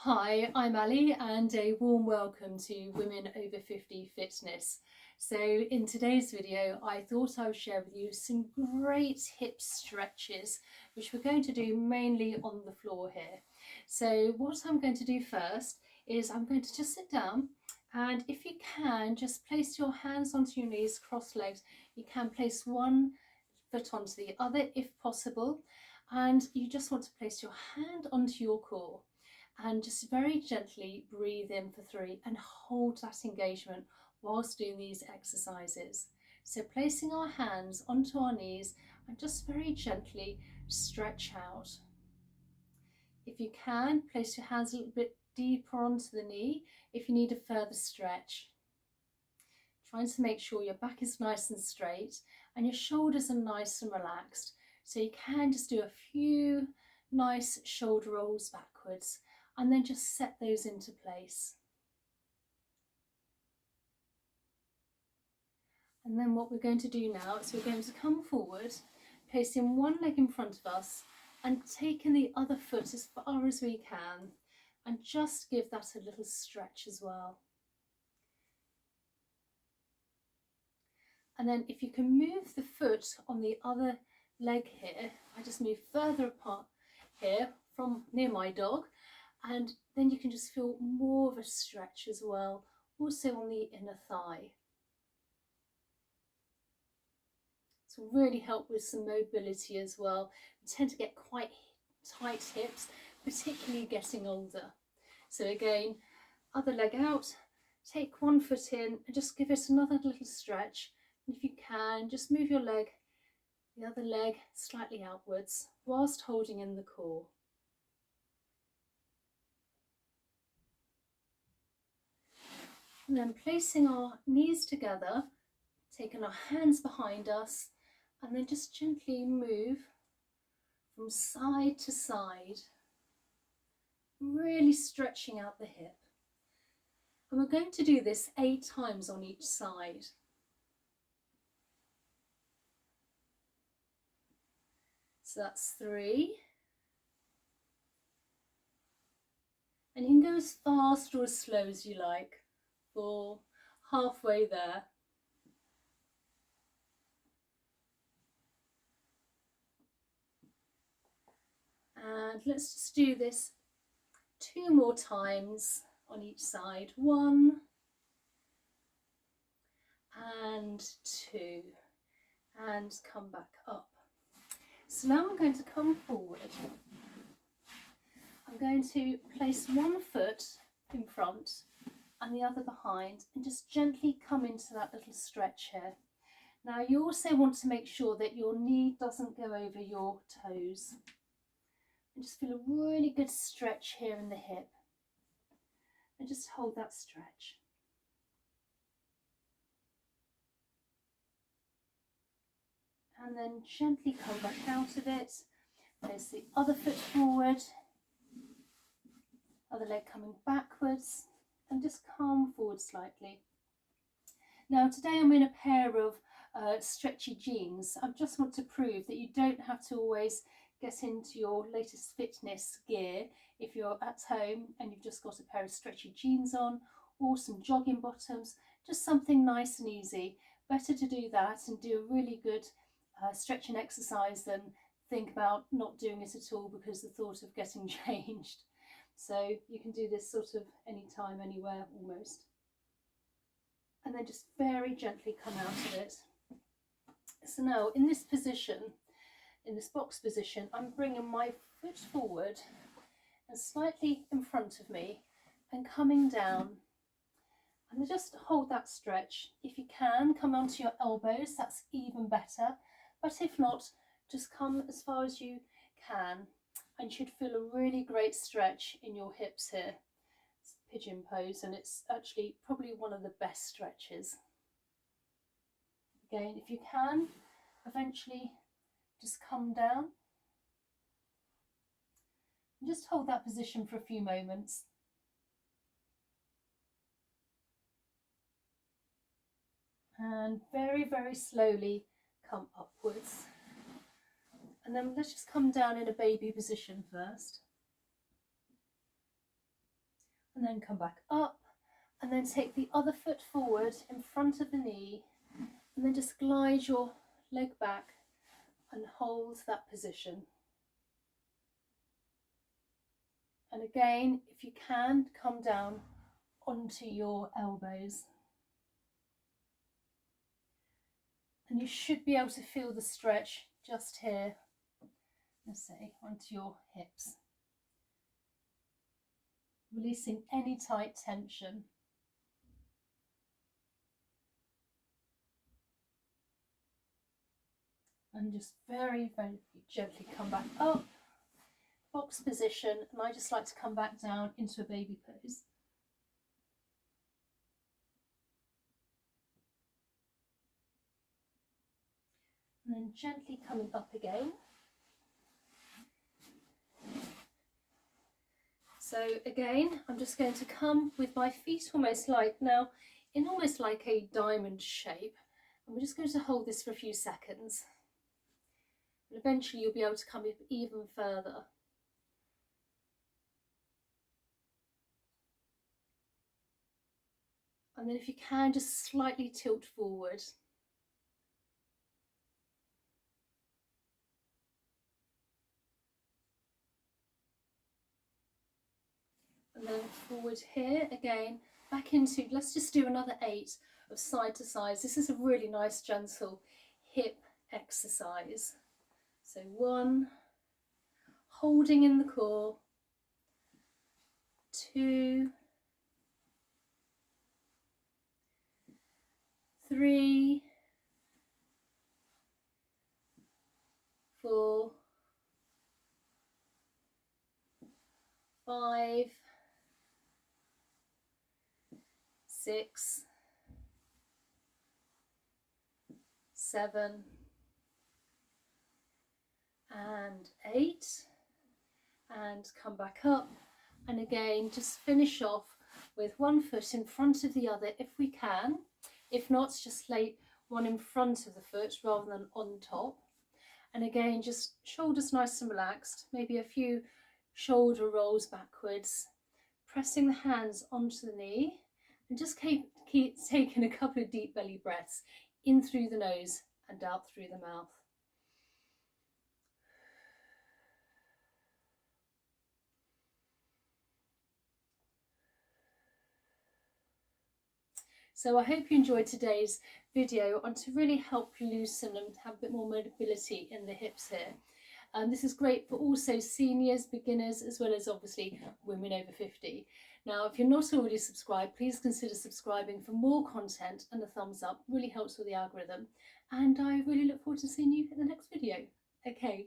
Hi, I'm Ali and a warm welcome to Women Over 50 Fitness. So in today's video I thought I would share with you some great hip stretches which we're going to do mainly on the floor here. So what I'm going to do first is I'm going to just sit down, and if you can just place your hands onto your knees, cross legs. You can place one foot onto the other if possible, and you just want to place your hand onto your core and just very gently breathe in for 3 and hold that engagement whilst doing these exercises. So placing our hands onto our knees and just very gently stretch out. If you can, place your hands a little bit deeper onto the knee if you need a further stretch. Trying to make sure your back is nice and straight and your shoulders are nice and relaxed. So you can just do a few nice shoulder rolls backwards and then just set those into place. And then what we're going to do now is we're going to come forward, placing one leg in front of us and taking the other foot as far as we can, and just give that a little stretch as well. And then if you can move the foot on the other leg here, I just move further apart here from near my dog, and then you can just feel more of a stretch as well, also on the inner thigh. This will really help with some mobility as well. We tend to get quite tight hips, particularly getting older. So again, other leg out, take one foot in and just give it another little stretch. And if you can, just move your leg, the other leg slightly outwards whilst holding in the core. And then placing our knees together, taking our hands behind us, and then just gently move from side to side, really stretching out the hip. And we're going to do this 8 times on each side. So that's 3. And you can go as fast or as slow as you like. 4, halfway there. And let's just do this 2 more times on each side. 1 and 2. And come back up. So now I'm going to come forward. I'm going to place one foot in front and the other behind, and just gently come into that little stretch here. Now you also want to make sure that your knee doesn't go over your toes. And just feel a really good stretch here in the hip. And just hold that stretch. And then gently come back out of it. Place the other foot forward. Other leg coming backwards. And just come forward slightly. Now today I'm in a pair of stretchy jeans. I just want to prove that you don't have to always get into your latest fitness gear if you're at home and you've just got a pair of stretchy jeans on, or some jogging bottoms, just something nice and easy. Better to do that and do a really good stretching exercise than think about not doing it at all because the thought of getting changed. So you can do this sort of anytime, anywhere almost. And then just very gently come out of it. So now in this position, in this box position, I'm bringing my foot forward and slightly in front of me and coming down. And just hold that stretch. If you can, come onto your elbows, that's even better. But if not, just come as far as you can, and you should feel a really great stretch in your hips here. It's pigeon pose, and it's actually probably one of the best stretches. Again, if you can, eventually just come down. And just hold that position for a few moments. And very, very slowly come upwards. And then let's just come down in a baby position first. and then come back up, and then take the other foot forward in front of the knee, and then just glide your leg back and hold that position. And again, if you can, come down onto your elbows. And you should be able to feel the stretch just here, let's say, onto your hips. Releasing any tight tension. And just very, very gently come back up, box position, and I just like to come back down into a baby pose. And then gently coming up again. So again, I'm just going to come with my feet almost like now, in almost like a diamond shape. And we're just going to hold this for a few seconds. And eventually you'll be able to come up even further. And then if you can, just slightly tilt forward. And then forward here again, back into, let's just do another 8 of side to side. This is a really nice gentle hip exercise. So 1, holding in the core, 2, 3, 4, 5, 6, 7, and 8, and come back up, and again just finish off with one foot in front of the other if we can. If not, just lay one in front of the foot rather than on top. And again, just shoulders nice and relaxed, maybe a few shoulder rolls backwards, pressing the hands onto the knee, and just keep taking a couple of deep belly breaths in through the nose and out through the mouth. So I hope you enjoyed today's video on to really help loosen and have a bit more mobility in the hips here. This is great for also seniors, beginners, as well as obviously women over 50. Now, if you're not already subscribed, please consider subscribing for more content, and a thumbs up really helps with the algorithm. And I really look forward to seeing you in the next video. Okay.